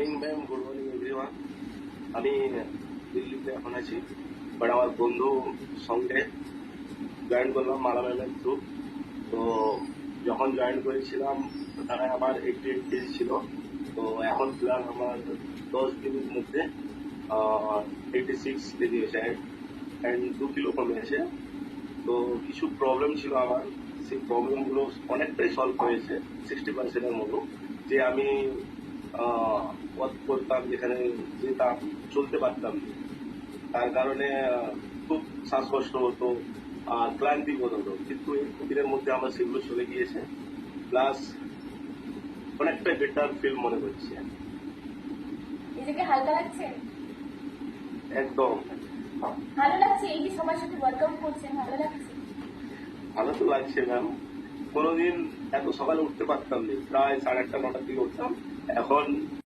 Morning ma'am, good morning everyone. আমি দিল্লিতে এখন আছি, বাট আমার বন্ধু সঙ্গে জয়েন করলাম মালা ম্যামের থ্রু। তো যখন জয়েন করেছিলাম তারা আমার 88 কেজি ছিল। তো এখন প্লাস আমার 10 দিনের মধ্যে 86 কেজি হয়েছে অ্যান্ড 2 কিলো কমেছে। তো কিছু প্রবলেম ছিল আমার, সেই প্রবলেমগুলো অনেকটাই সলভ হয়েছে 60%-এর মতো। যে আমি ওয়ার্ক করতাম, যেখানে যেতাম, চলতে পারতাম না, তার কারণে খুব শ্বাসকষ্ট হতো আর ক্লান্তি বোধ হতো, কিন্তু এই দুদিনের মধ্যে আমার সেগুলো চলে গিয়েছে। প্লাস অনেকটাই বেটার ফিল মনে করছি। নিজেকে হালকা লাগছে, একদম ভালো লাগছে। এই যে সবার সাথে ওয়ার্কআউট করছেন, ভালো লাগছে। ভালো তো লাগছে ম্যাম। কোনোদিন এত সকালে উঠতে পারতাম না, প্রায় 8:30-9টার দিকে উঠতাম, এখন